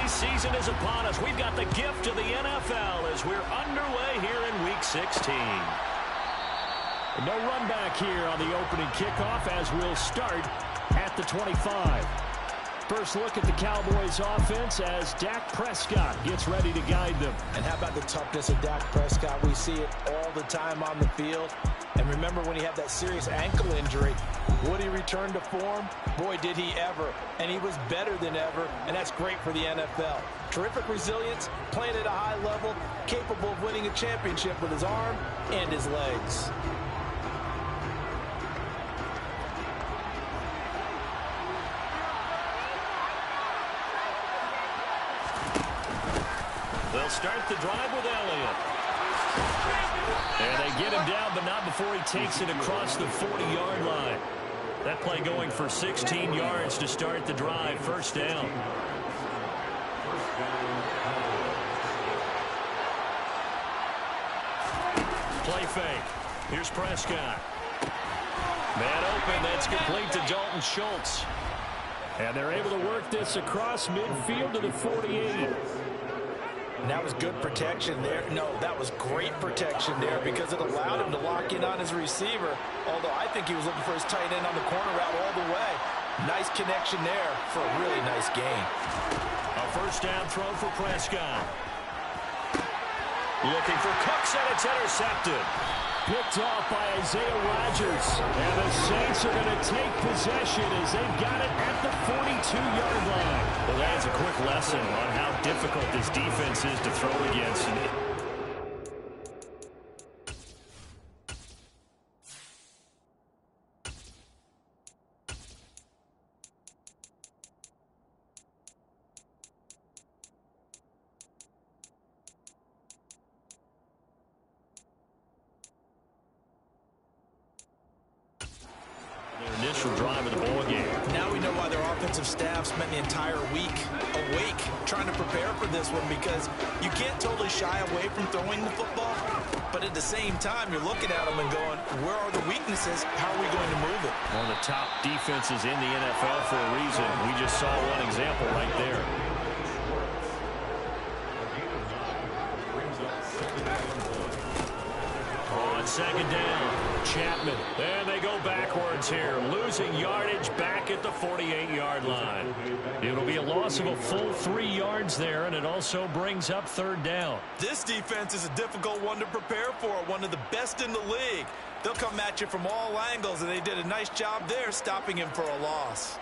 holiday season is upon us. We've got the gift of the NFL as we're underway here in Week 16. No run back here on the opening kickoff as we'll start at the 25. First look at the Cowboys offense as Dak Prescott gets ready to guide them. And how about the toughness of Dak Prescott? We see it all the time on the field. And remember when he had that serious ankle injury, would he return to form? Boy, did he ever. And he was better than ever, and that's great for the NFL. Terrific resilience, playing at a high level, capable of winning a championship with his arm and his legs. They'll start the drive with Elliott. And they get him down, but not before he takes it across the 40-yard line. That play going for 16 yards to start the drive. First down. Play fake. Here's Prescott. Man open. That's complete to Dalton Schultz. And they're able to work this across midfield to the 48. And that was good protection there. No, that was great protection there because it allowed him to lock in on his receiver. Although I think he was looking for his tight end on the corner route all the way. Nice connection there for a really nice gain. A first down throw for Prescott. Looking for Cooks, and it's intercepted. Picked off by Isaiah Rodgers. And the Saints are going to take possession as they've got it at the 42-yard line. Well, that is a quick lesson on how difficult this defense is to throw against. Initial drive of the ball game. Now we know why their offensive staff spent the entire week awake trying to prepare for this one, because you can't totally shy away from throwing the football, but at the same time you're looking at them and going, where are the weaknesses? How are we going to move it? One of the top defenses in the NFL for a reason. We just saw one example right there. On second down, Chapman. And they go backwards here, losing yardage back at the 48-yard line. It'll be a loss of a full 3 yards there, and it also brings up third down. This defense is a difficult one to prepare for, one of the best in the league. They'll come at you from all angles, and they did a nice job there stopping him for a loss.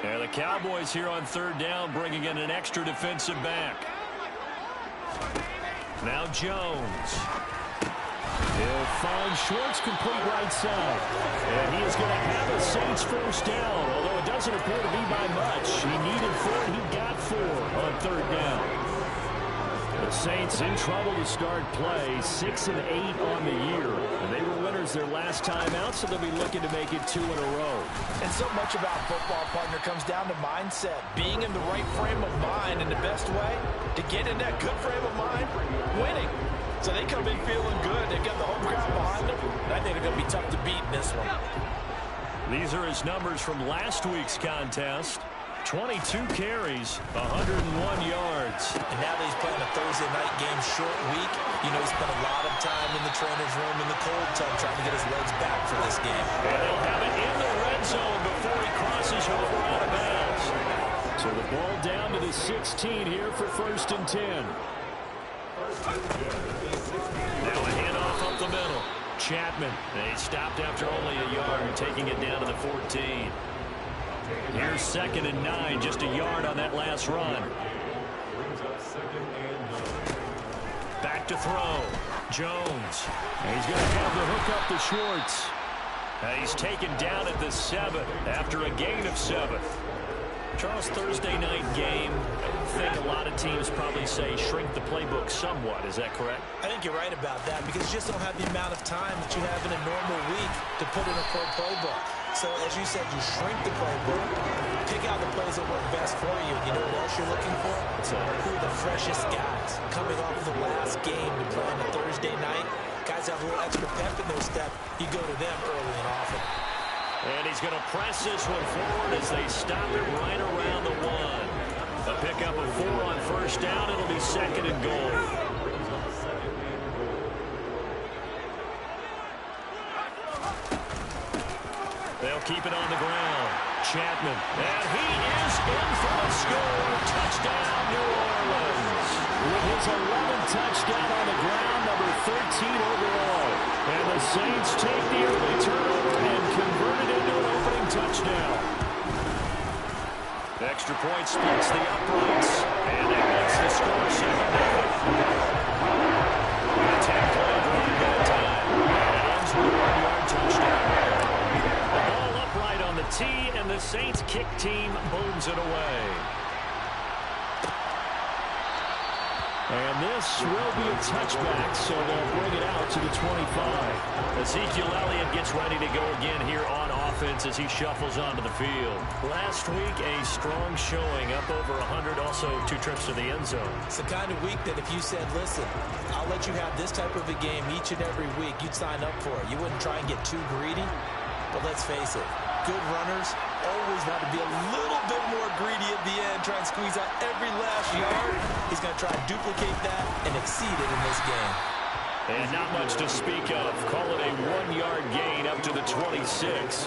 And the Cowboys here on third down bringing in an extra defensive back. Now Jones. He'll find Schwartz complete right side. And he is going to have a Saints first down, although it doesn't appear to be by much. He needed 4, and he got 4 on third down. The Saints in trouble to start play, 6-8 on the year. And they were winners their last time out, so they'll be looking to make it 2 in a row. And so much about football, partner, comes down to mindset. Being in the right frame of mind, and the best way to get in that good frame of mind, winning. So they come in feeling good. They've got the home crowd behind them. And I think they're going to be tough to beat in this one. These are his numbers from last week's contest. 22 carries, 101 yards. And now that he's playing a Thursday night game, short week, you know he spent a lot of time in the trainer's room in the cold tub trying to get his legs back for this game. And they'll have it in the red zone before he crosses over out of bounds. So the ball down to the 16 here for first and 10. Now a handoff up the middle. Chapman. They stopped after only a yard, taking it down to the 14. Here's 2nd and 9, just a yard on that last run. Back to throw. Jones. And he's going to have the hook up to Schwartz. He's taken down at the 7 after a gain of 7. Charles, Thursday night game, I think a lot of teams probably say shrink the playbook somewhat. Is that correct? I think you're right about that because you just don't have the amount of time that you have in a normal week to put in a full playbook. So, as you said, you shrink the playbook, pick out the plays that work best for you. You know what else you're looking for? Who are the freshest guys coming off the last game to play on a Thursday night? Guys have a little extra pep in their step. You go to them early and often. And he's going to press this one forward as they stop it right around the 1. A pickup of 4 on first down. It'll be second and goal. They'll keep it on the ground. Chapman. And he is in for the score. Touchdown, New Orleans. With his 11th touchdown on the ground, number 13 overall. And the Saints take the early turnover and convert it into an opening touchdown. Extra point splits the uprights. And that makes the score 7-0. A 10-play drive that time. And it ends with a 1-yard touchdown. The ball upright on the tee, and the Saints kick team booms it away. And this will be a touchback, so they'll bring it out to the 25. Ezekiel Elliott gets ready to go again here on offense as he shuffles onto the field. Last week, a strong showing, up over 100, also 2 trips to the end zone. It's the kind of week that if you said, listen, I'll let you have this type of a game each and every week, you'd sign up for it. You wouldn't try and get too greedy. But let's face it, good runners always want to be a little bit more greedy at the end, try and squeeze out every last yard. He's going to try and duplicate that and exceed it in this game. And not much to speak of. Call it a 1-yard gain up to the 26.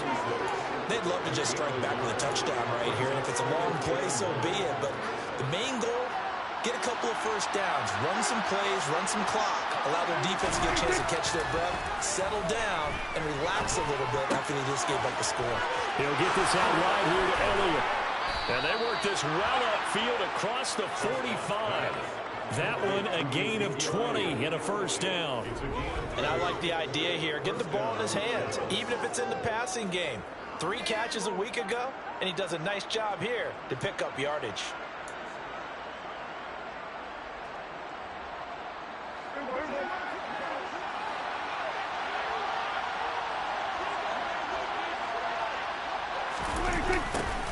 They'd love to just strike back with a touchdown right here. And if it's a long play, so be it. But the main goal, get a couple of first downs, run some plays, run some clock, allow their defense to get a chance to catch their breath, settle down, and relax a little bit after they just gave up the score. He'll get this out wide here to Elliott. And they work this well upfield across the 45. That one a gain of 20 and a first down. And I like the idea here. Get the ball in his hands, even if it's in the passing game. 3 catches a week ago, and he does a nice job here to pick up yardage.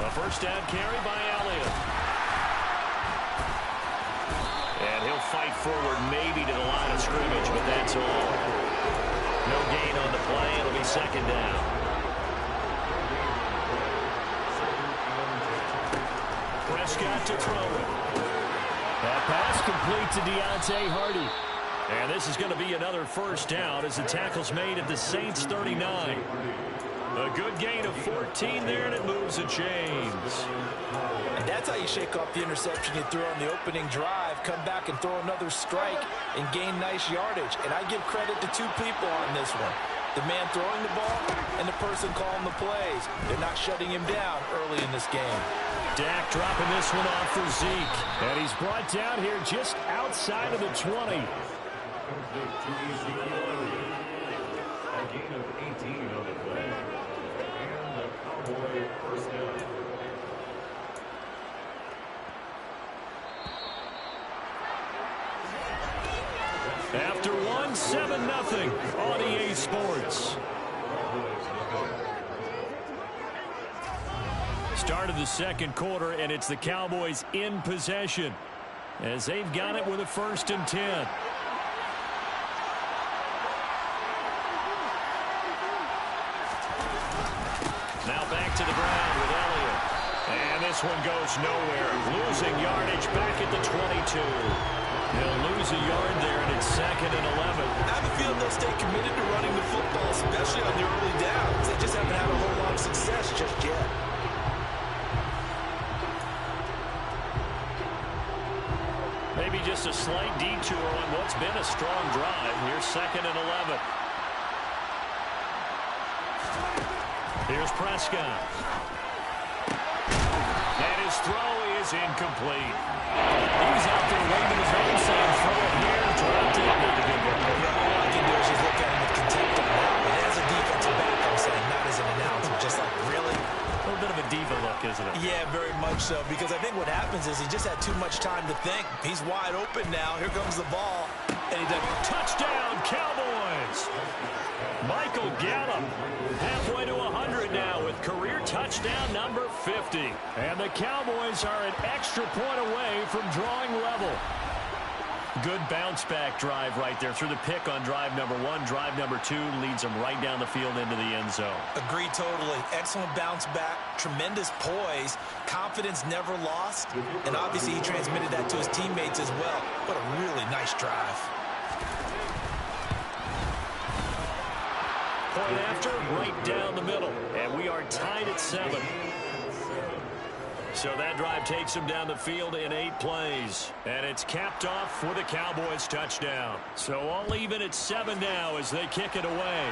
A first down carry by Elliott. And he'll fight forward maybe to the line of scrimmage, but that's all. No gain on the play. It'll be second down. Prescott to throw it. That pass complete to Deontay Hardy. And this is going to be another first down as the tackle's made at the Saints 39. A good gain of 14 there, and it moves the chains. And that's how you shake off the interception you threw on the opening drive, come back and throw another strike and gain nice yardage. And I give credit to 2 people on this one. The man throwing the ball and the person calling the plays. They're not shutting him down early in this game. Dak dropping this one off for Zeke. And he's brought down here just outside of the 20. After one, 7-0 on EA Sports. Start of the second quarter, and it's the Cowboys in possession as they've got it with a 1st and 10. Now back to the ground with Elliott. And this one goes nowhere. Losing yardage back at the 22. He'll lose a yard there, and it's 2nd and 11. I have a feeling they'll stay committed to running the football, especially on the early downs. They just haven't had a whole lot of success just yet. Maybe just a slight detour on what's been a strong drive. Here's 2nd and 11. Here's Prescott. And his throw is incomplete. He's out there waving his hand saying, throw it here, dropped it, not a good one. All I can do is just look at him with contempt on that. But as a defensive back, I'm saying, not as an announcer, just like, really? A little bit of a diva look, isn't it? Yeah, very much so, because I think what happens is he just had too much time to think. He's wide open now. Here comes the ball. And he does. Touchdown, Cowboys! Michael Gallup halfway to 100 now with career touchdown number 50. And the Cowboys are an extra point away from drawing level. Good bounce-back drive right there. Through the pick on drive number 1. Drive number 2 leads them right down the field into the end zone. Agreed totally. Excellent bounce back. Tremendous poise. Confidence never lost. And obviously he transmitted that to his teammates as well. What a really nice drive. Point after, right down the middle. And we are tied at 7. So that drive takes them down the field in 8 plays. And it's capped off with a Cowboys touchdown. So all even at 7 now as they kick it away.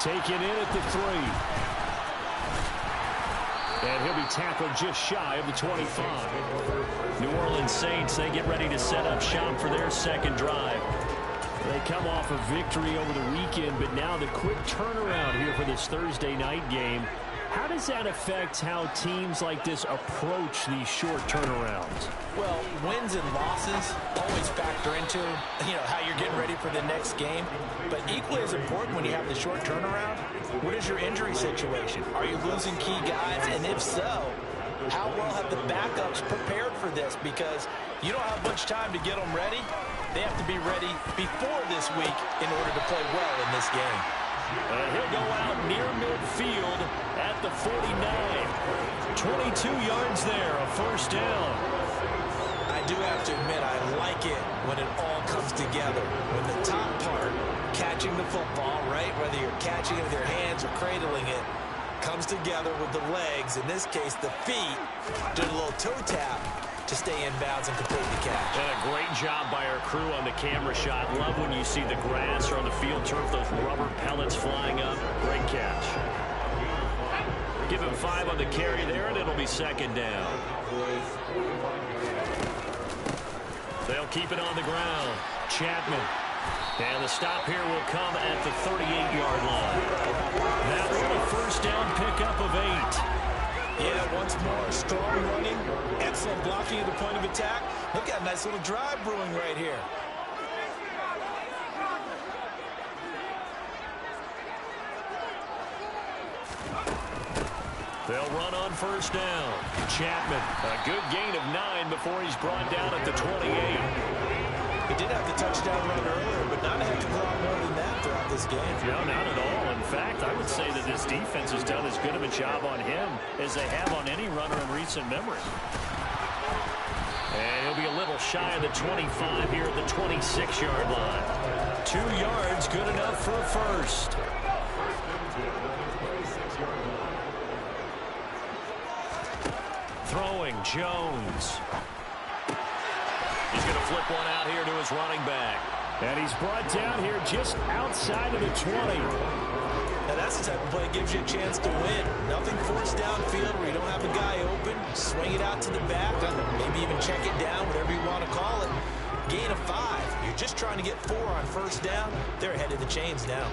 Taken in at the 3. And he'll be tackled just shy of the 25. New Orleans Saints, they get ready to set up shop for their second drive. They come off a victory over the weekend, but now the quick turnaround here for this Thursday night game. How does that affect how teams like this approach these short turnarounds? Well, wins and losses always factor into, how you're getting ready for the next game. But equally as important when you have the short turnaround, what is your injury situation? Are you losing key guys? And if so, how well have the backups prepared for this? Because you don't have much time to get them ready. They have to be ready before this week in order to play well in this game. And he'll go out near midfield at the 49. 22 yards there, a first down. I do have to admit, I like it when it all comes together. When the top part, catching the football, right, whether you're catching it with your hands or cradling it, comes together with the legs, in this case the feet, did a little toe tap to stay in bounds and complete the catch. And a great job by our crew on the camera shot. Love when you see the grass or on the field turf, those rubber pellets flying up. Great catch. Give him 5 on the carry there, and it'll be second down. They'll keep it on the ground. Chapman. And the stop here will come at the 38-yard line. That one a first down pickup of 8. Yeah, once more, strong running, excellent blocking at the point of attack. Look at a nice little drive brewing right here. They'll run on first down. Chapman, a good gain of 9 before he's brought down at the 28. He did have the touchdown run earlier, but not a heck of a lot more than that throughout this game. No, not at all. In fact, I would say that this defense has done as good of a job on him as they have on any runner in recent memory. And he'll be a little shy of the 25 here at the 26-yard line. 2 yards, good enough for a first. Throwing, Jones. He's going to flip one out here to his running back. And he's brought down here just outside of the 20. Now that's the type of play that gives you a chance to win. Nothing forced downfield where you don't have a guy open. Swing it out to the back, maybe even check it down, whatever you want to call it. Gain of 5. You're just trying to get 4 on first down. They're ahead of the chains now.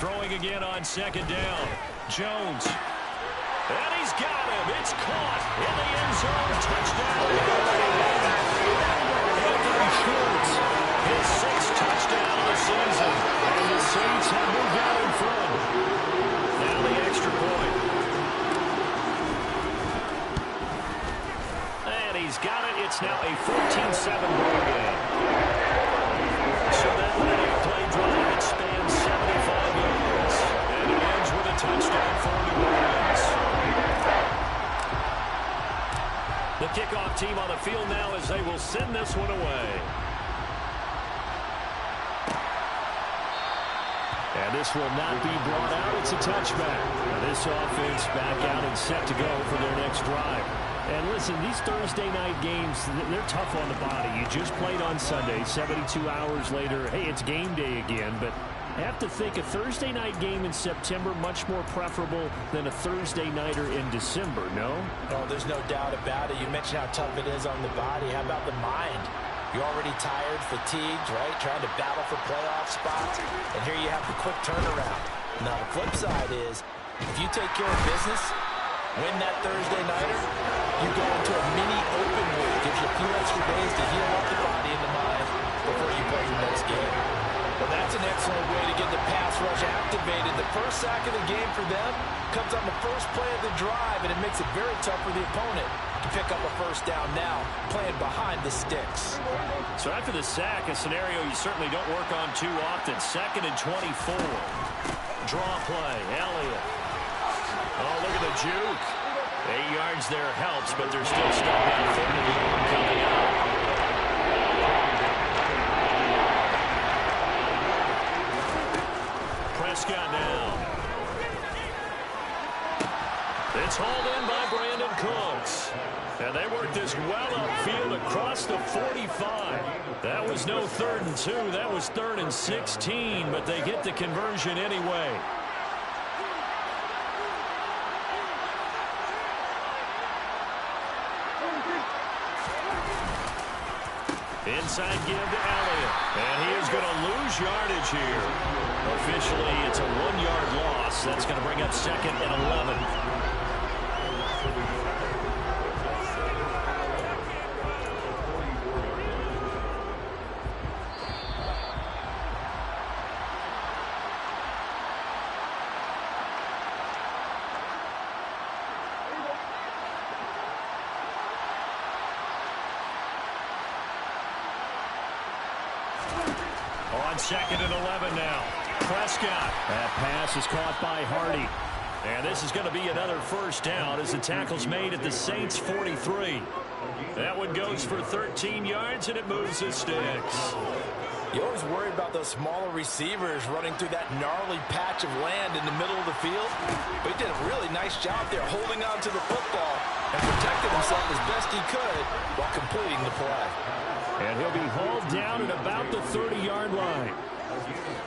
Throwing again on second down. Jones. And he's got him. It's caught in the end zone. Touchdown. Anthony Schwartz, his 6th touchdown of the season. And the Saints have moved out in front. Now the extra point. And he's got it. It's now a 14-7 ball game. So that will be a play drive that spans 75 yards. And it ends with a touchdown for New Orleans. The kickoff team on the field now as they will send this one away. And this will not be brought out. It's a touchback. This offense back out and set to go for their next drive. And listen, these Thursday night games, they're tough on the body. You just played on Sunday, 72 hours later. Hey, it's game day again, but I have to think a Thursday night game in September much more preferable than a Thursday nighter in December, no? Oh, there's no doubt about it. You mentioned how tough it is on the body. How about the mind? You're already tired, fatigued, right? Trying to battle for playoff spots. And here you have the quick turnaround. Now, the flip side is, if you take care of business, win that Thursday nighter, you go into a mini open week. Gives you a few extra days to heal up the body and the mind before you play the next game. Well, that's an excellent way to get the pass rush activated. The first sack of the game for them comes on the first play of the drive, and it makes it very tough for the opponent to pick up a first down now, playing behind the sticks. So after the sack, a scenario you certainly don't work on too often. 2nd and 24. Draw play, Elliott. Oh, look at the juke. 8 yards there helps, but they're still stuck on 30 coming out. Prescott now. It's hauled in by Brandon Cooks. And they worked this well upfield across the 45. That was no 3rd and 2. That was 3rd and 16, but they get the conversion anyway. Inside give to Elliott. And he is going to lose yardage here. Officially, it's a 1-yard loss. That's going to bring up 2nd and 11. On 2nd and 11 now. Prescott. That pass is caught by Hardy. And this is going to be another first down as the tackle's made at the Saints' 43. That one goes for 13 yards, and it moves the sticks. You always worry about those smaller receivers running through that gnarly patch of land in the middle of the field. But he did a really nice job there holding on to the football and protected himself as best he could while completing the play. And he'll be hauled down at about the 30-yard line.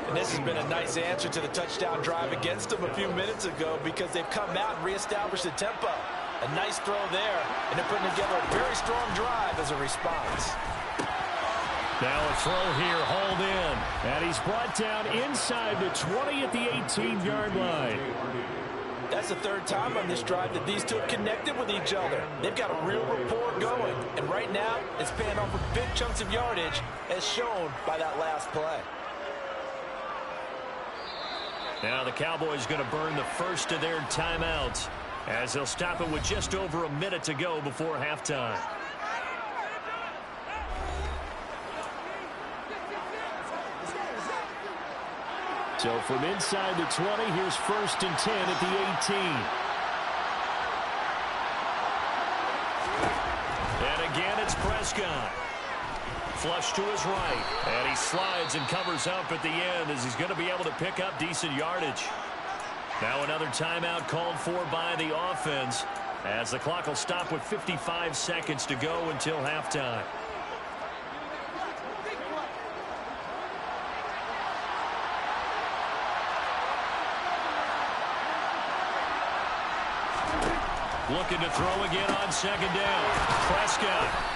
And this has been a nice answer to the touchdown drive against them a few minutes ago because they've come out and reestablished the tempo. A nice throw there, and they're putting together a very strong drive as a response. Now a throw here, hauled in. And he's brought down inside the 20 at the 18-yard line. That's the 3rd time on this drive that these two have connected with each other. They've got a real rapport going. And right now, it's paying off with big chunks of yardage, as shown by that last play. Now the Cowboys going to burn the first of their timeouts as they'll stop it with just over a minute to go before halftime. So from inside the 20, here's 1st and 10 at the 18. And again, it's Prescott. Flush to his right. And he slides and covers up at the end as he's going to be able to pick up decent yardage. Now another timeout called for by the offense as the clock will stop with 55 seconds to go until halftime. Looking to throw again on 2nd down. Prescott.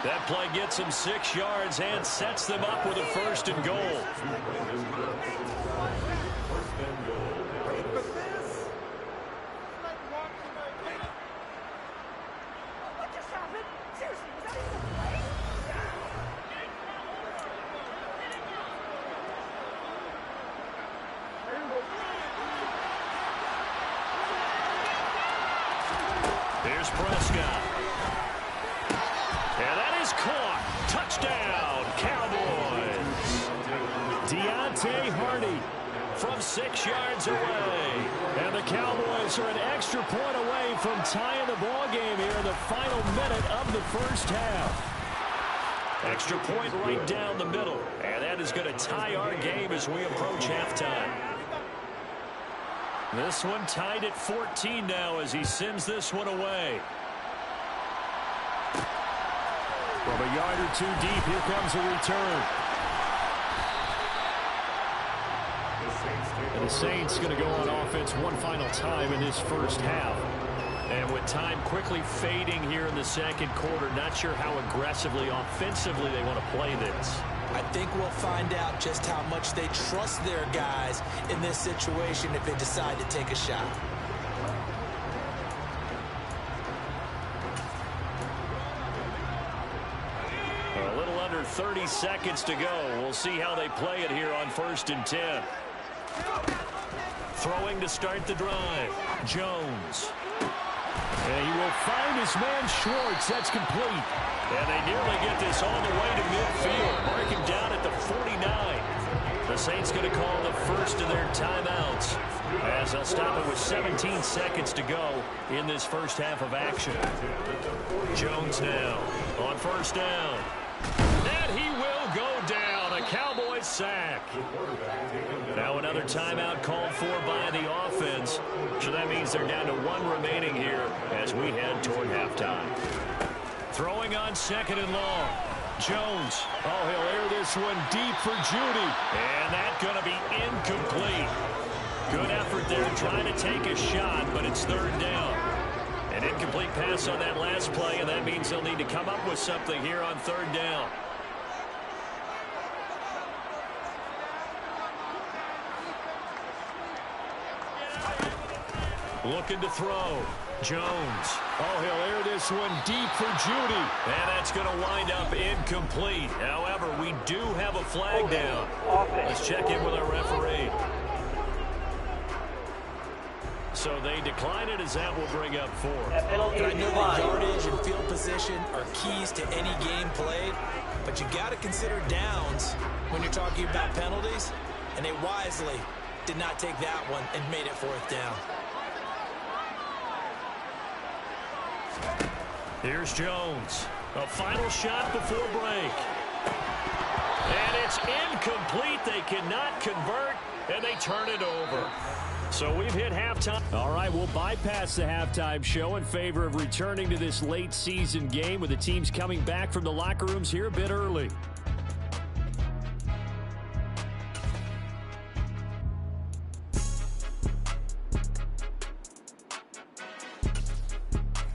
That play gets him 6 yards and sets them up with a 1st and goal. Here's Prescott. And that is caught. Touchdown, Cowboys. Deontay Hardy from 6 yards away. And the Cowboys are an extra point away from tying the ball game here in the final minute of the first half. Extra point right down the middle. And that is going to tie our game as we approach halftime. This one tied at 14 now as he sends this one away. From a yard or 2 deep, here comes a return. And the Saints going to go on offense one final time in this first half. And with time quickly fading here in the second quarter, not sure how aggressively, offensively they want to play this. I think we'll find out just how much they trust their guys in this situation if they decide to take a shot. A little under 30 seconds to go. We'll see how they play it here on 1st and 10. Throwing to start the drive. Jones. And he will find his man Schwartz. That's complete. And they nearly get this all the way to midfield. Mark him down at the 49. The Saints going to call the first of their timeouts, as they'll stop it with 17 seconds to go in this first half of action. Jones now on 1st down. And he will go down. A Cowboys sack. Now another timeout called for by the offense. So that means they're down to 1 remaining here as we head toward halftime. Throwing on 2nd and long. Jones. Oh, he'll air this one deep for Judy. And that's going to be incomplete. Good effort there trying to take a shot, but it's 3rd down. An incomplete pass on that last play, and that means they'll need to come up with something here on 3rd down. Looking to throw. Jones. Oh, he'll air this one deep for Judy. And that's going to wind up incomplete. However, we do have a flag down. Let's check in with our referee. So they decline it, as that will bring up 4. I know that yardage and field position are keys to any game played, but you got to consider downs when you're talking about penalties, and they wisely did not take that one and made it 4th down. Here's Jones. A final shot before break. And it's incomplete. They cannot convert, and they turn it over. So we've hit halftime. All right, we'll bypass the halftime show in favor of returning to this late season game with the teams coming back from the locker rooms here a bit early.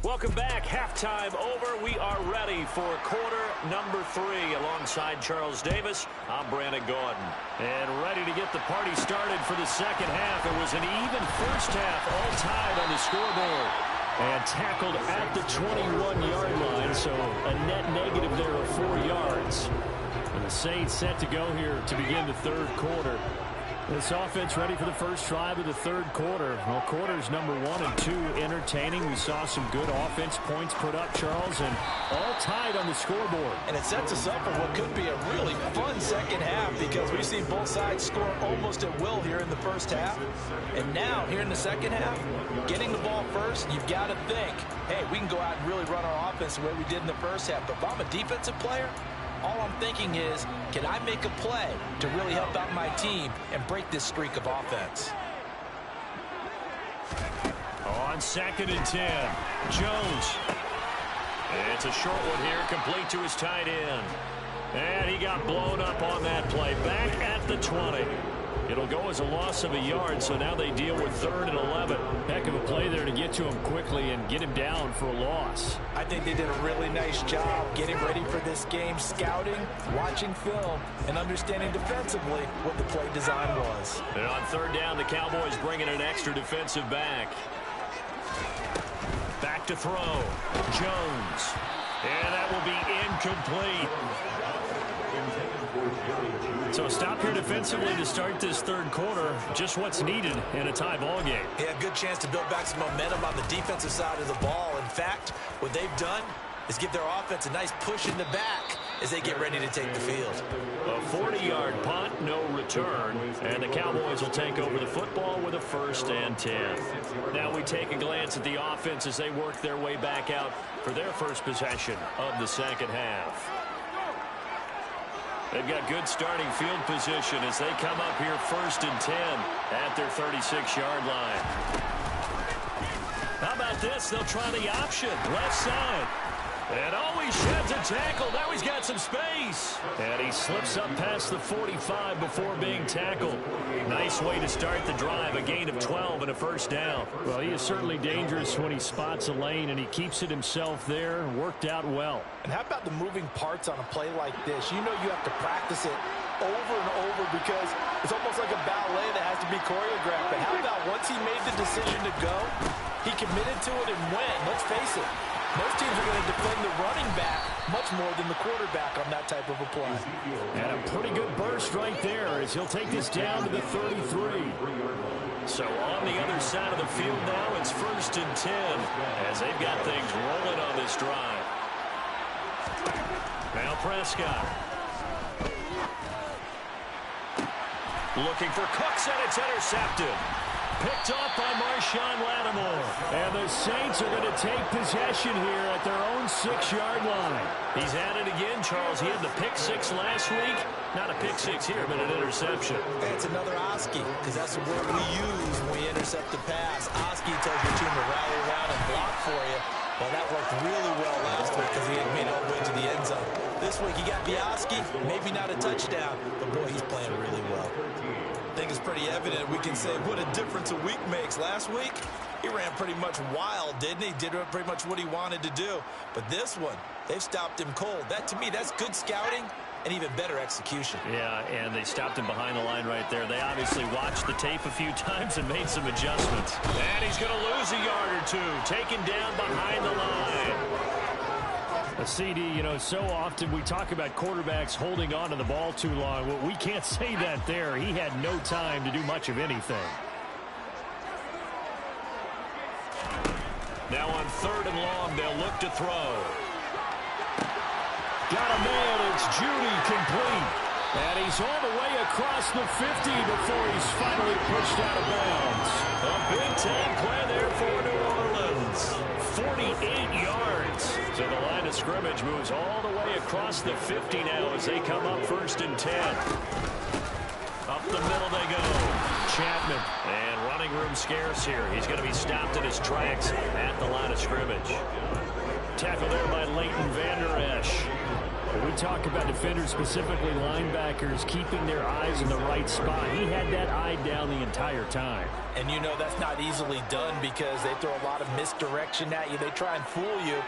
Welcome back. Halftime over. We are ready for quarter number 3 alongside Charles Davis. I'm Brandon Gordon. And ready to get the party started for the second half. It was an even first half, all tied on the scoreboard. And tackled at the 21-yard line, so a net negative there of 4 yards. And the Saints set to go here to begin the 3rd quarter. This offense ready for the first drive of the 3rd quarter. Well, quarters number 1 and 2 entertaining. We saw some good offense points put up, Charles, and all tied on the scoreboard. And it sets us up for what could be a really fun second half, because we've seen both sides score almost at will here in the first half. And now, here in the second half, getting the ball first, you've got to think, hey, we can go out and really run our offense the way we did in the first half. But if I'm a defensive player, all I'm thinking is, can I make a play to really help out my team and break this streak of offense? On 2nd and 10, Jones. It's a short one here, complete to his tight end. And he got blown up on that play. Back at the 20. It'll go as a loss of a yard, so now they deal with 3rd and 11. Heck of a play there to get to him quickly and get him down for a loss. I think they did a really nice job getting ready for this game, scouting, watching film, and understanding defensively what the play design was. And on 3rd down, the Cowboys bringing an extra defensive back. Back to throw. Jones. And that will be incomplete. So stop here defensively to start this 3rd quarter. Just what's needed in a tie ball game. Yeah, good chance to build back some momentum on the defensive side of the ball. In fact, what they've done is give their offense a nice push in the back as they get ready to take the field. A 40-yard punt, no return, and the Cowboys will take over the football with a 1st and 10. Now we take a glance at the offense as they work their way back out for their first possession of the second half. They've got good starting field position as they come up here 1st and 10 at their 36-yard line. How about this? They'll try the option. Left side. And oh, he sheds a tackle. Now he's got some space. And he slips up past the 45 before being tackled. Nice way to start the drive. A gain of 12 and a 1st down. Well, he is certainly dangerous when he spots a lane, and he keeps it himself there and worked out well. And how about the moving parts on a play like this? You know you have to practice it over and over because it's almost like a ballet that has to be choreographed. But how about once he made the decision to go, he committed to it and went. Let's face it, Most teams are going to defend the running back much more than the quarterback on that type of a play. And a pretty good burst right there as he'll take this down to the 33. So on the other side of the field now, it's 1st and 10 as they've got things rolling on this drive. Now Prescott. Looking for Cooks, and it's intercepted. Picked off by Marshawn Lattimore. And the Saints are going to take possession here at their own 6-yard line. He's at it again, Charles. He had the pick 6 last week. Not a pick 6 here, but an interception. That's another Oski, because that's the word we use when we intercept the pass. Oski tells your team to rally around and block for you. Well, that worked really well last week because he had made it all the way to the end zone. This week, he got Oski, maybe not a touchdown, but boy, he's playing really well. I think it's pretty evident. We can say what a difference a week makes. Last week, he ran pretty much wild, didn't he? Did pretty much what he wanted to do. But this one, they've stopped him cold. That, to me, that's good scouting and even better execution. Yeah, and they stopped him behind the line right there. They obviously watched the tape a few times and made some adjustments. And he's going to lose a yard or two, taken down behind the line. A CD, you know, so often we talk about quarterbacks holding on to the ball too long. Well, we can't say that there. He had no time to do much of anything. Now on 3rd and long, they'll look to throw. Got a man, it's Judy, complete. And he's all the way across the 50 before he's finally pushed out of bounds. A big-time play there for New Orleans. 48 yards. So the line of scrimmage moves all the way across the 50 now as they come up 1st and 10. Up the middle they go. Chapman. And running room scarce here. He's going to be stopped in his tracks at the line of scrimmage. Tackle there by Leighton Vander Esch. We talk about defenders, specifically linebackers, keeping their eyes in the right spot. He had that eye down the entire time. And you know that's not easily done because they throw a lot of misdirection at you. They try and fool you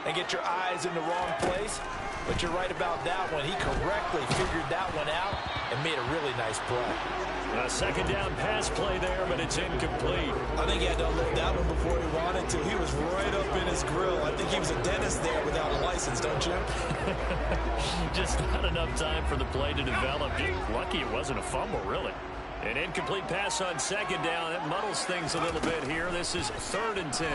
and get your eyes in the wrong place. But you're right about that one. He correctly figured that one out and made a really nice play. A 2nd down pass play there, but it's incomplete. I think he had to unload that one before he wanted to. He was right up in his grill. I think he was a dentist there without a license, don't you? Just not enough time for the play to develop. Lucky it wasn't a fumble, really. An incomplete pass on 2nd down. That muddles things a little bit here. This is 3rd and 10.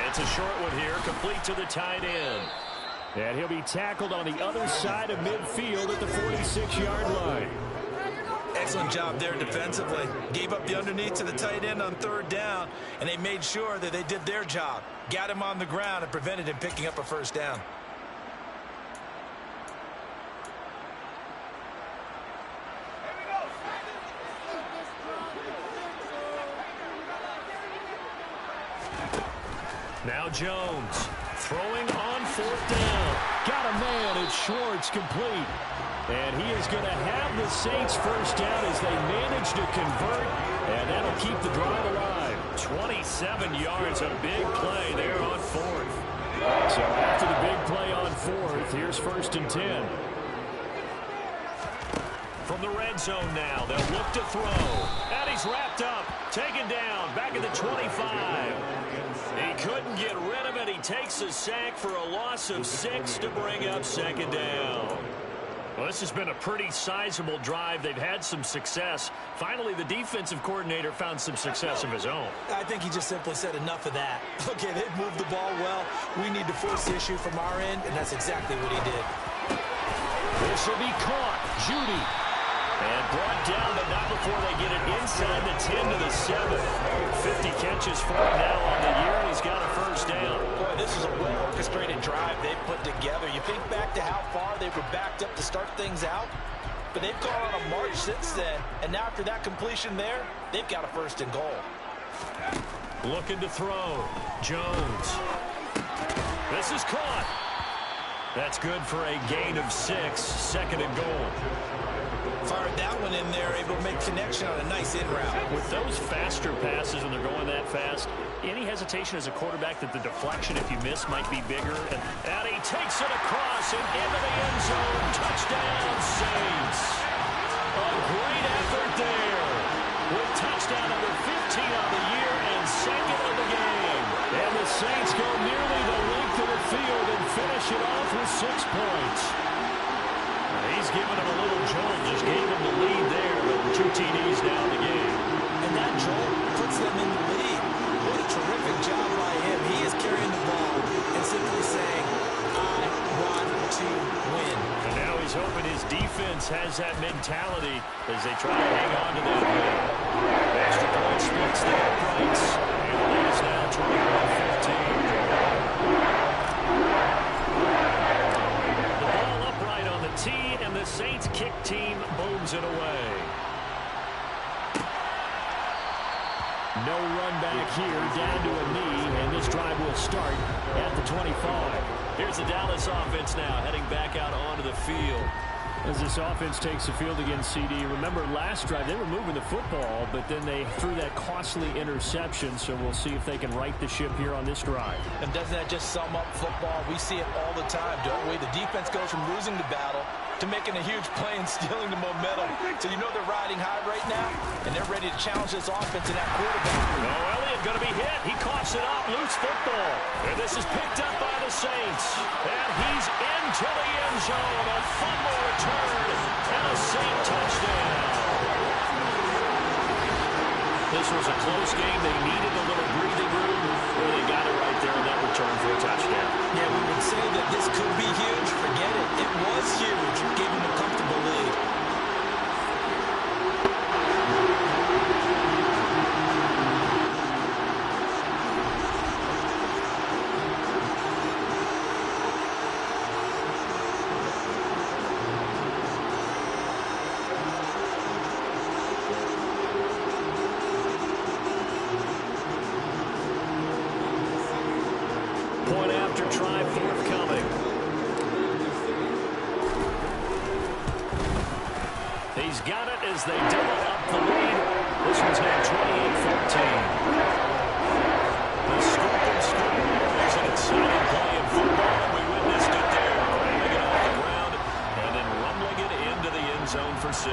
It's a short one here, complete to the tight end. And he'll be tackled on the other side of midfield at the 46-yard line. Excellent job there defensively. Gave up the underneath to the tight end on 3rd down, and they made sure that they did their job. Got him on the ground and prevented him picking up a 1st down. Now Jones throwing on 4th down. Got a man, it's Schwartz, complete. And he is going to have the Saints 1st down as they manage to convert, and that'll keep the drive alive. 27 yards, a big play there on 4th. So after the big play on 4th, here's 1st and 10. From the red zone now, they'll look to throw. And he's wrapped up, taken down, back at the 25. He couldn't get rid of it. He takes a sack for a loss of 6 to bring up 2nd down. Well, this has been a pretty sizable drive. They've had some success. Finally, the defensive coordinator found some success of his own. I think he just simply said enough of that. Okay, they've moved the ball well. We need to force the issue from our end, and that's exactly what he did. This will be caught. Judy. And brought down, but not before they get it inside the 10 to the 7. 50 catches for him now on the year, and he's got a 1st down. Boy, this is a well-orchestrated drive they've put together. You think back to how far they were backed up to start things out, but they've gone on a march since then, and now after that completion there, they've got a 1st and goal. Looking to throw. Jones. This is caught. That's good for a gain of 6, 2nd and goal. Fired that one in there, able to make connection on a nice in route. With those faster passes when they're going that fast, any hesitation as a quarterback that the deflection, if you miss, might be bigger. And he takes it across and into the end zone. Touchdown, Saints. A great effort there. With touchdown number 15 on the year and 2nd of the game. And the Saints go nearly the length of the field and finish it off with 6 points. He's giving them a little jolt, just gave them the lead there, but 2 TDs now in the game. And that jolt puts them in the lead. What a terrific job by him. He is carrying the ball and simply saying, I want to win. And now he's hoping his defense has that mentality as they try to hang on to that lead. Extra point splits the uprights. And the lead is now 21-15. The ball upright on the tee, and the Saints kick team booms it away. No run back here, down to a knee, and this drive will start at the 25. Here's the Dallas offense now, heading back out onto the field. As this offense takes the field against CD, remember last drive they were moving the football, but then they threw that costly interception, so we'll see if they can right the ship here on this drive. And doesn't that just sum up football? We see it all the time, don't we? The defense goes from losing the battle to making a huge play and stealing the momentum. So you know they're riding high right now, and they're ready to challenge this offense and that quarterback. No, Elliott going to be hit. He coughs it up, loose football. And this is picked up by the Saints. And he's into the end zone. A fumble return and a Saint touchdown. This was a close game. They needed a little breathing room, where they got it right there on that return for a touchdown. Yeah, we would say that this could be huge. Forget it. It was huge. Gave them a comfortable lead. Point after try forthcoming. He's got it as they double up the lead. This one's now 28-14. The scoop and scoop is an exciting play in football, and we witnessed it there. Grabbing it off the ground and then rumbling it into the end zone for 6.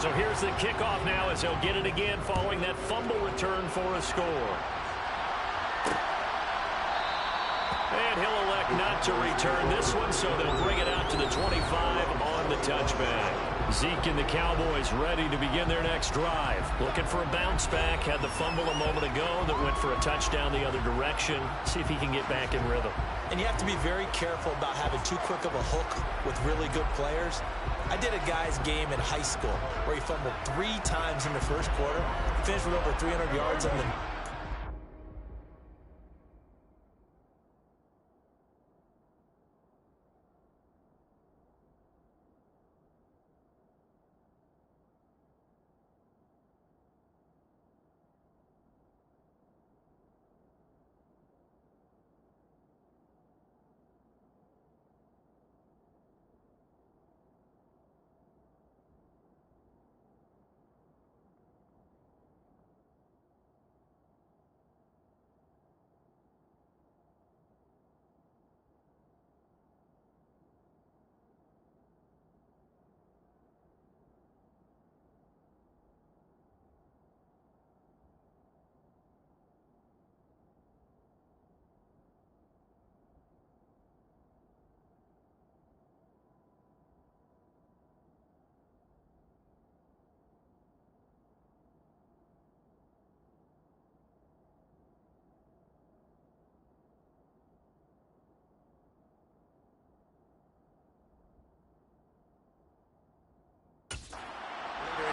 So here's the kickoff now as they'll get it again following that fumble return for a score. And he'll elect not to return this one, so they'll bring it out to the 25 on the touchback. Zeke and the Cowboys ready to begin their next drive. Looking for a bounce back. Had the fumble a moment ago that went for a touchdown the other direction. See if he can get back in rhythm. And you have to be very careful about having too quick of a hook with really good players. I did a guy's game in high school where he fumbled 3 times in the first quarter, finished with over 300 yards on the...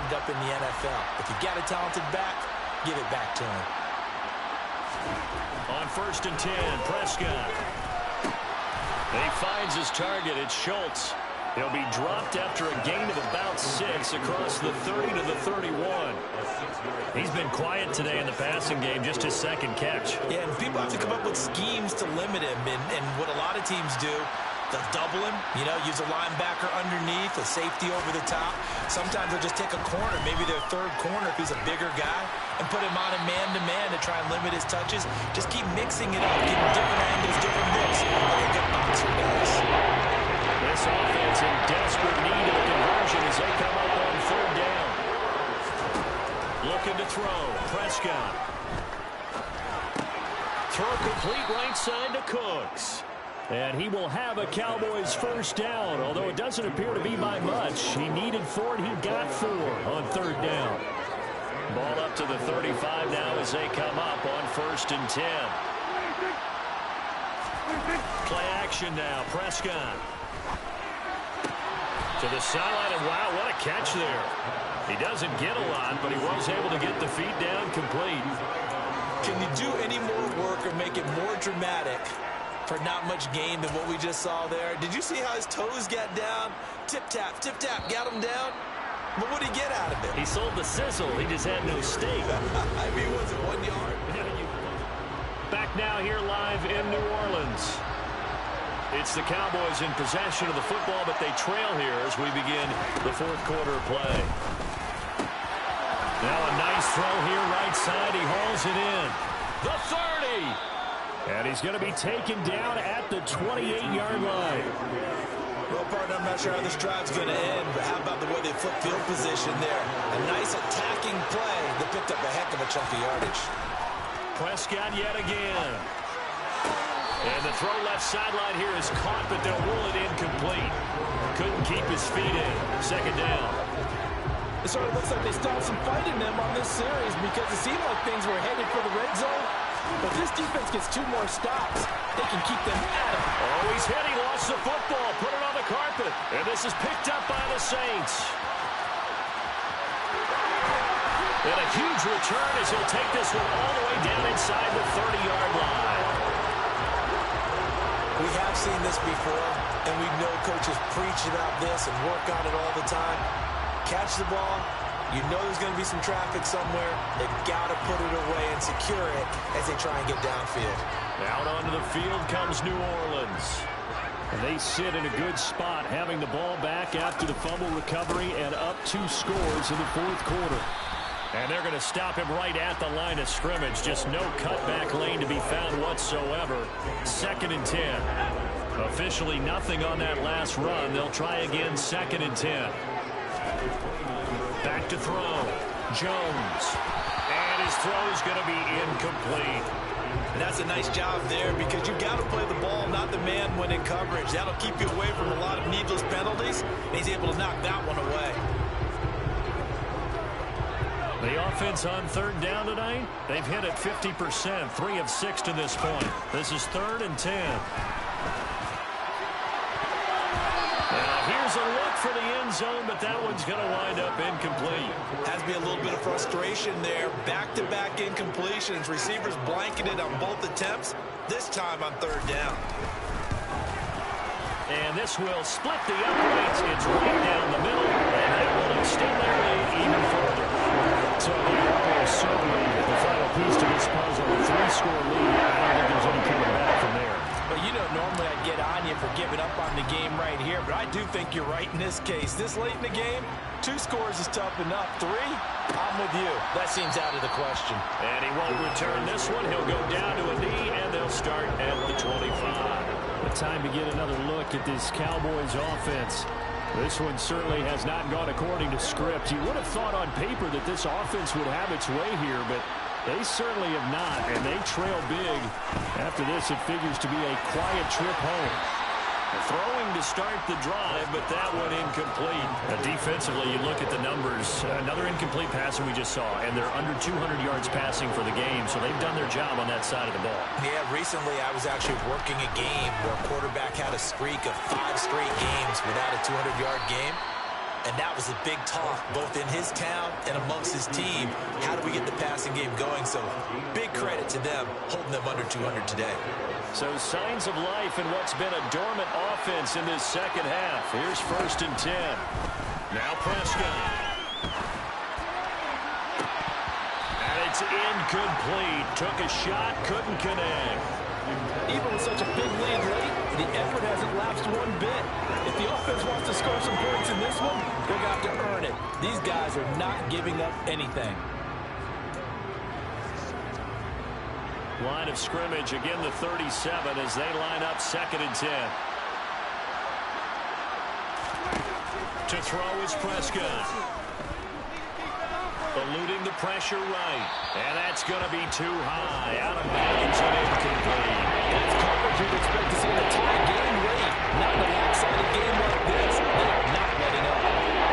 Up in the NFL. If you got a talented back, give it back to him. On 1st and 10, Prescott. He finds his target. It's Schultz. He'll be dropped after a gain of about 6 across the 30 to the 31. He's been quiet today in the passing game, just his second catch. Yeah, and people have to come up with schemes to limit him, and what a lot of teams do They'll double him, use a linebacker underneath, a safety over the top. Sometimes they'll just take a corner, maybe their third corner if he's a bigger guy, and put him on a man-to-man to try and limit his touches. Just keep mixing it up, getting different angles, different looks, like a good boxer does. This offense in desperate need of a conversion as they come up on third down. Looking to throw. Prescott. Throw complete right side to Cooks. And he will have a Cowboys first down, although it doesn't appear to be by much. He needed 4, and he got 4 on third down. Ball up to the 35 now as they come up on 1st and 10. Play action now. Prescott. To the sideline, and wow, what a catch there. He doesn't get a lot, but he was able to get the feet down complete. Can you do any more work or make it more dramatic for not much gain than what we just saw there? Did you see how his toes got down? Tip-tap, got him down. But what did he get out of it? He sold the sizzle. He just had no steak. I mean, was it 1 yard? Back now here live in New Orleans. It's the Cowboys in possession of the football, but they trail here as we begin the 4th quarter play. Now a nice throw here right side. He hauls it in. The 30. And he's going to be taken down at the 28-yard line. Well, partner, I'm not sure how this drive's going to end, but how about the way they flip field position there? A nice attacking play that picked up a heck of a chunk of yardage. Prescott yet again. And the throw left sideline here is caught, but they'll rule it incomplete. Couldn't keep his feet in. 2nd down. It sort of looks like they stopped some fight in them on this series because it seemed like things were headed for the red zone. But this defense gets 2 more stops. They can keep them at him. Oh, he's hit. He lost the football. Put it on the carpet. And this is picked up by the Saints. And a huge return as he'll take this one all the way down inside the 30-yard line. We have seen this before, and we know coaches preach about this and work on it all the time. Catch the ball. You know there's going to be some traffic somewhere. They've got to put it away and secure it as they try and get downfield. Out onto the field comes New Orleans. And they sit in a good spot, having the ball back after the fumble recovery and up 2 scores in the 4th quarter. And they're going to stop him right at the line of scrimmage. Just no cutback lane to be found whatsoever. 2nd and 10. Officially nothing on that last run. They'll try again 2nd and 10. Back to throw. Jones. And his throw is going to be incomplete. And that's a nice job there because you've got to play the ball, not the man when in coverage. That'll keep you away from a lot of needless penalties. And he's able to knock that one away. The offense on 3rd down tonight, they've hit it 50%, 3 of 6 to this point. This is 3rd and 10. Here's a look for the end zone, but that one's going to wind up incomplete. Has to be a little bit of frustration there. Back-to-back incompletions. Receivers blanketed on both attempts, this time on 3rd down. And this will split the uprights. It's right down the middle, and that will extend their lead even further. So the Cowboys certainly the final piece to this puzzle. A 3-score lead. I don't think there's any coming back from there. But you know, normally I'd get on you for giving up on the game right here, but I do think you're right in this case. This late in the game, 2 scores is tough enough. 3, I'm with you. That seems out of the question. And he won't return this one. He'll go down to a knee, and they'll start at the 25. The time to get another look at this Cowboys offense. This one certainly has not gone according to script. You would have thought on paper that this offense would have its way here, but they certainly have not, and they trail big. After this, it figures to be a quiet trip home. Throwing to start the drive, but that one incomplete. Defensively, you look at the numbers. Another incomplete passing we just saw, and they're under 200 yards passing for the game, so they've done their job on that side of the ball. Yeah, recently I was actually working a game where a quarterback had a streak of 5 straight games without a 200-yard game. And that was a big talk, both in his town and amongst his team. How do we get the passing game going? So big credit to them, holding them under 200 today. So signs of life in what's been a dormant offense in this second half. Here's 1st and 10. Now Prescott. And it's incomplete. Took a shot, couldn't connect. Even with such a big lead late, the effort hasn't lapsed one bit. If the offense wants to score some points in this one, they're going to have to earn it. These guys are not giving up anything. Line of scrimmage, again the 37 as they line up 2nd and 10. To throw is Prescott. Eluding the pressure right. And that's going to be too high. Out of bounds and incomplete. That's coverage you'd expect to see in a tie game late. Not in a lopsided game like this. They are not letting up.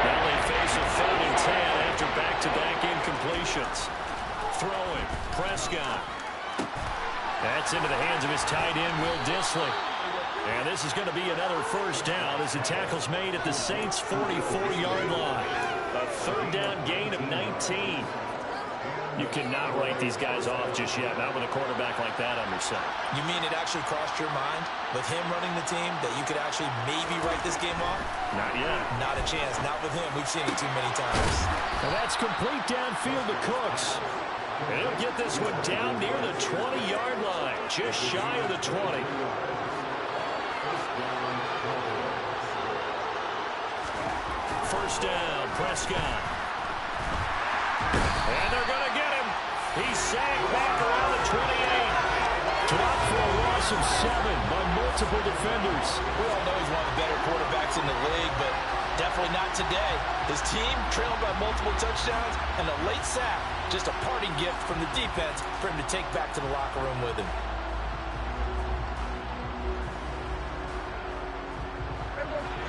Now they face a 3rd and 10 after back-to-back incompletions. Throwing. Prescott. That's into the hands of his tight end, Will Dissly. And this is going to be another first down as the tackle's made at the Saints' 44-yard line. A 3rd down gain of 19. You cannot write these guys off just yet, not with a quarterback like that on your side. You mean it actually crossed your mind with him running the team that you could actually maybe write this game off? Not yet. Not a chance. Not with him. We've seen it too many times. And that's complete downfield to Cooks. And he'll get this one down near the 20-yard line, just shy of the 20. First down, Prescott. And they're going to get him. He's sagged back around the 28. Dropped for a loss of 7 by multiple defenders. We all know he's one of the better quarterbacks in the league, but definitely not today. His team trailed by multiple touchdowns, and a late sack, just a parting gift from the defense for him to take back to the locker room with him.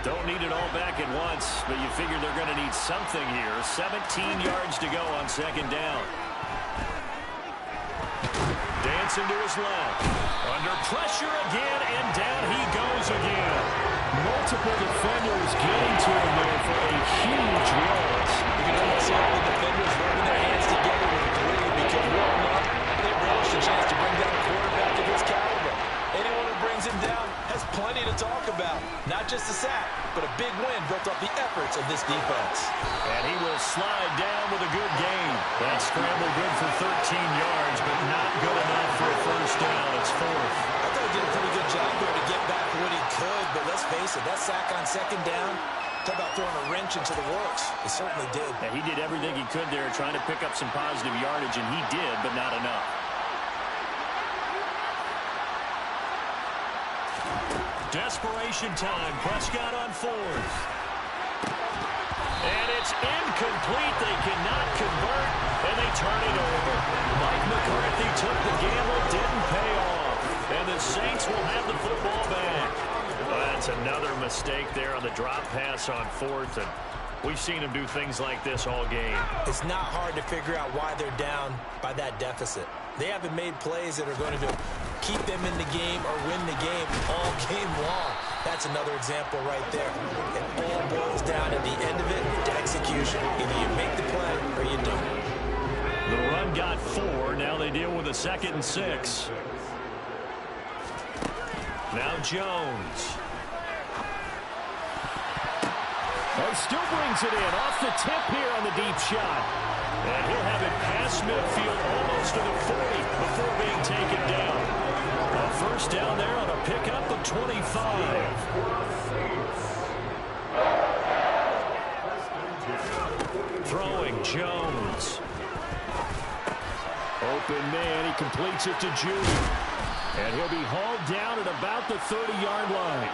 Don't need it all back at once, but you figure they're going to need something here. 17 yards to go on 2nd down. Dancing to his left. Under pressure again, and down he goes again. Multiple defenders getting to him there for a huge loss. You can almost see all the defenders rubbing their hands together with glee because we all know they relish a chance to bring down a quarterback of his caliber. Anyone who brings him down has plenty to talk about. Not just a sack, but a big win built off the efforts of this defense. And he will slide down with a good gain. That scramble good for 13 yards, but not good enough for a first down. It's 4th. I thought he did a pretty good job there to get back what he could, but let's face it, that sack on 2nd down, talk about throwing a wrench into the works. It certainly did. Yeah, he did everything he could there, trying to pick up some positive yardage, and he did, but not enough. Desperation time. Prescott on 4th. And it's incomplete. They cannot convert, and they turn it over. Mike McCarthy took the gamble, didn't pay off. And the Saints will have the football back. Well, that's another mistake there on the drop pass on 4th. And we've seen him do things like this all game. It's not hard to figure out why they're down by that deficit. They haven't made plays that are going to keep them in the game or win the game all game long. That's another example right there. It all boils down at the end of it to execution. Either you make the play or you don't. The run got 4. Now they deal with a 2nd and 6. Now Jones. Oh, still brings it in off the tip here on the deep shot. And he'll have it past midfield almost to the 40 before being taken down. A first down there on a pickup of 25. Throwing Jones. Open man, he completes it to Judy. And he'll be hauled down at about the 30-yard line.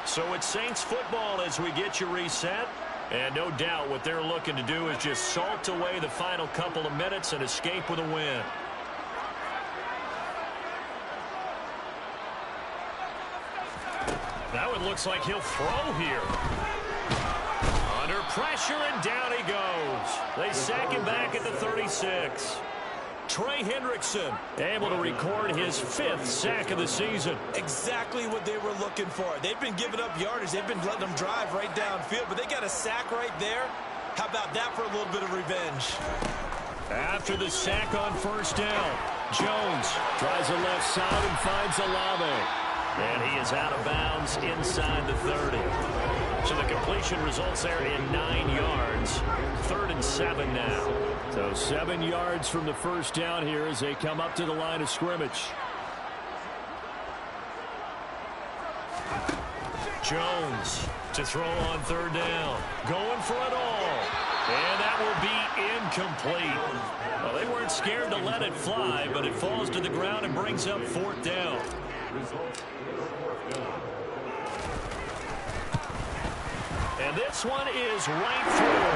So it's Saints football as we get you reset. And no doubt what they're looking to do is just salt away the final couple of minutes and escape with a win. Now it looks like he'll throw here. Under pressure, and down he goes. They sack him back at the 36. Trey Hendrickson able to record his 5th sack of the season. Exactly what they were looking for. They've been giving up yardage. They've been letting them drive right downfield, but they got a sack right there. How about that for a little bit of revenge? After the sack on first down, Jones tries the left side and finds Olave. And he is out of bounds inside the 30. So the completion results there in 9 yards. 3rd and 7 now. So 7 yards from the first down here as they come up to the line of scrimmage. Jones to throw on 3rd down. Going for it all. And that will be incomplete. Well, they weren't scared to let it fly, but it falls to the ground and brings up 4th down. And this one is right through.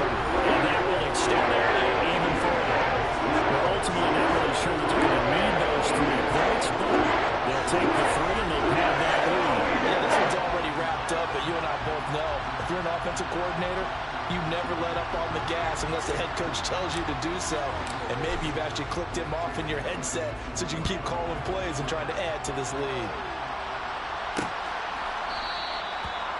And that will extend their lead even further. They're ultimately not really sure that they're going to need those 3 points, but they'll take the 3 and they'll have that lead. Yeah, this one's already wrapped up, but you and I both know if you're an offensive coordinator, you never let up on the gas unless the head coach tells you to do so. And maybe you've actually clicked him off in your headset so you can keep calling plays and trying to add to this lead.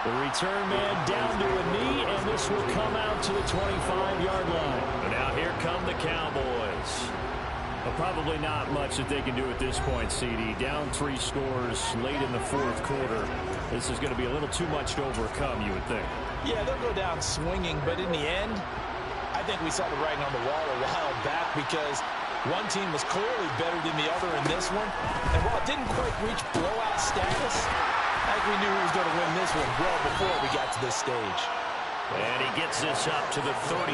The return man down to a knee, and this will come out to the 25-yard line. And now here come the Cowboys. Well, probably not much that they can do at this point, CD. Down 3 scores late in the 4th quarter. This is going to be a little too much to overcome, you would think. Yeah, they'll go down swinging, but in the end, I think we saw the writing on the wall a while back because one team was clearly better than the other in this one. And while it didn't quite reach blowout status, I think we knew who was going to win this one well before we got to this stage. And he gets this up to the 34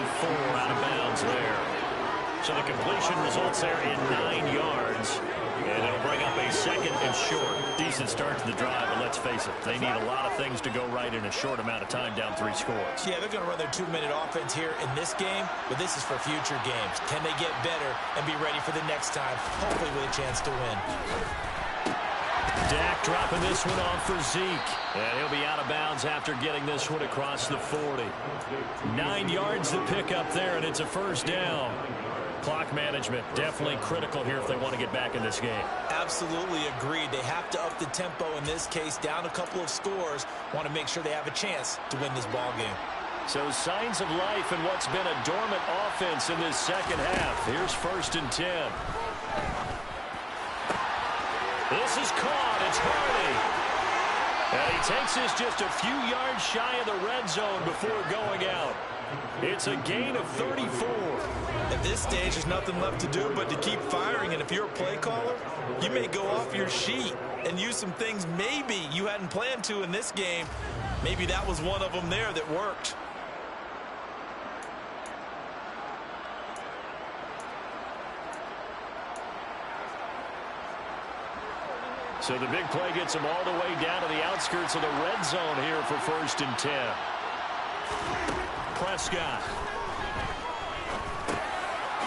out of bounds there. So the completion results there in 9 yards. And it'll bring up a 2nd and short. Decent start to the drive, but let's face it, they need a lot of things to go right in a short amount of time down 3 scores. Yeah, they're going to run their 2-minute offense here in this game, but this is for future games. Can they get better and be ready for the next time, hopefully with a chance to win? Dak dropping this one off for Zeke. And he'll be out of bounds after getting this one across the 40. 9 yards to pick up there, and it's a 1st down. Clock management definitely critical here if they want to get back in this game. Absolutely agreed. They have to up the tempo in this case, down a couple of scores. Want to make sure they have a chance to win this ball game. So signs of life in what's been a dormant offense in this 2nd half. Here's 1st and 10. This is caught. It's Hardy. And he takes this just a few yards shy of the red zone before going out. It's a gain of 34. At this stage, there's nothing left to do but to keep firing. And if you're a play caller, you may go off your sheet and use some things maybe you hadn't planned to in this game. Maybe that was one of them there that worked. So the big play gets him all the way down to the outskirts of the red zone here for 1st and 10. Prescott.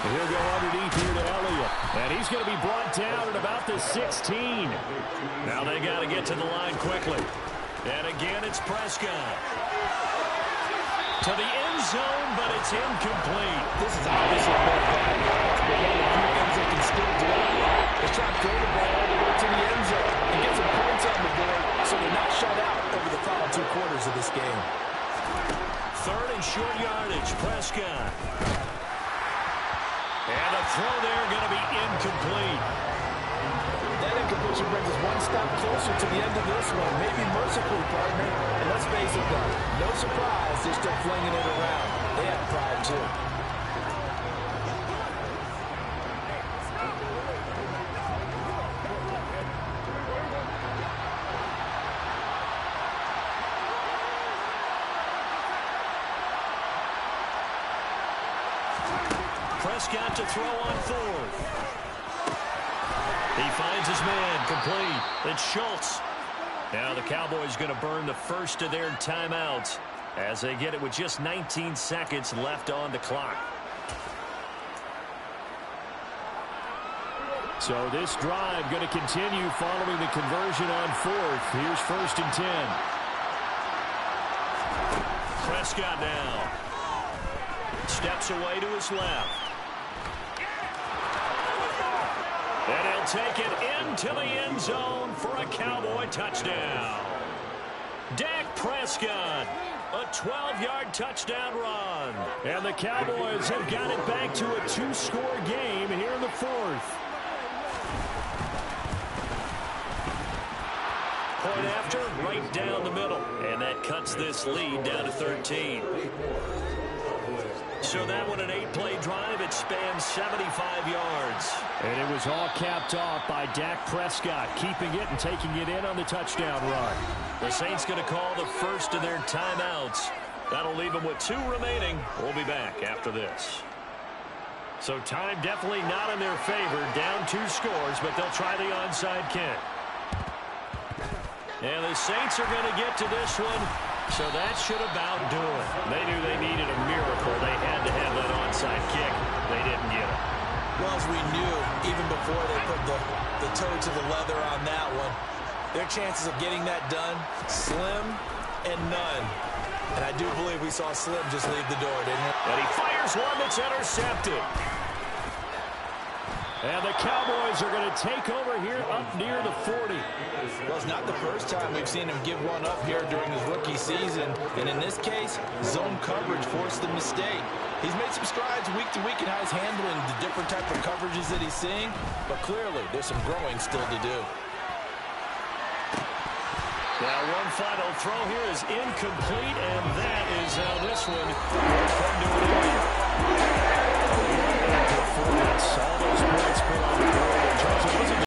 He'll go underneath here to Elliott. And he's going to be brought down at about the 16. Now they got to get to the line quickly. And again, it's Prescott. To the end zone, but it's incomplete. This is obviously a bad ball, but one of the few things they can still do is try to throw the ball all the way to the end zone and get some points on the board so they're not shut out over the final 2 quarters of this game. 3rd and short yardage, Prescott. And the throw there going to be incomplete. That incompletion brings us one step closer to the end of this one. Maybe mercifully, partner. And let's face it, though, no surprise they're still flinging it around. They have pride, too. Prescott to throw on 4th. He finds his man, complete. It's Schultz. Now the Cowboys going to burn the first of their timeouts as they get it with just 19 seconds left on the clock. So this drive going to continue following the conversion on 4th. Here's 1st and 10. Prescott now. Steps away to his left. And he'll take it into the end zone for a Cowboy touchdown. Dak Prescott, a 12-yard touchdown run. And the Cowboys have got it back to a 2-score game here in the 4th. point after, right down the middle. And that cuts this lead down to 13. So that one, an 8-play drive. It spans 75 yards. And it was all capped off by Dak Prescott, keeping it and taking it in on the touchdown run. The Saints going to call the first of their timeouts. That'll leave them with 2 remaining. We'll be back after this. So time definitely not in their favor. Down 2 scores, but they'll try the onside kick. And the Saints are going to get to this one. So that should about do it. They knew they needed a miracle. They had to have that onside kick. They didn't get it. Well, as we knew, even before they put the toe to the leather on that one, their chances of getting that done, slim and none. And I do believe we saw Slim just leave the door, didn't it? And he fires one that's intercepted. And the Cowboys are going to take over here up near the 40. Well, it's not the first time we've seen him give one up here during his rookie season. And in this case, zone coverage forced the mistake. He's made some strides week to week in how he's handling the different type of coverages that he's seeing. But clearly, there's some growing still to do. Now one final throw here is incomplete, and that is how this one will come to an end.